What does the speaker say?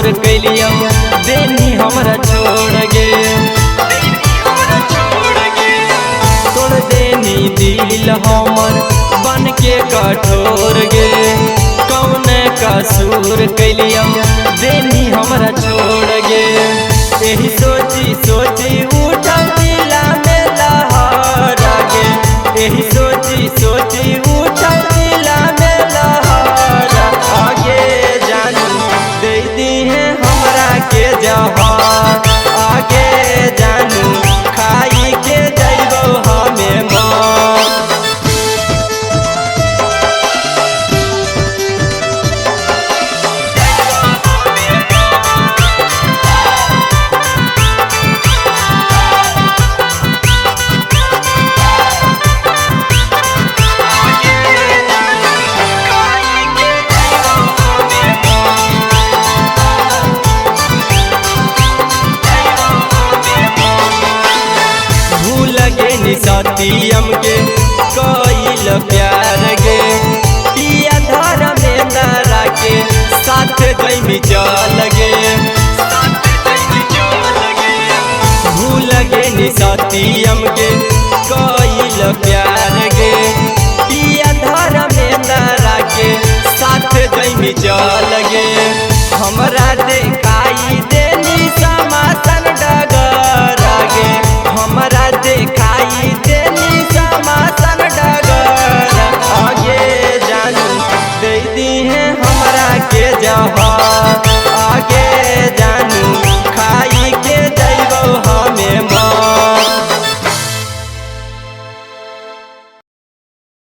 कसूर कैलियो देनी हमरा छोड़ गे। तोड़ देनी दिल हमर बन के कठोर गे। कौन कसूर कैलियो देनी हमरा छोड़ गे। यही सोची सोची उठल दिला में लहरा गे। यही सोची सोची उठल दिला में लहरा आगे जानू दे दी है हमरा के जहान। आगे जानू खाई के जइबो हमें मौत। सतियम के कोइल प्यार गे। पिया धर्मेंद्र के साथ जइमी चल गे। भूल गे सतियम के कोइल प्यार गे। पिया धर्मेंद्र के साथ जइमी चल गे। हमरा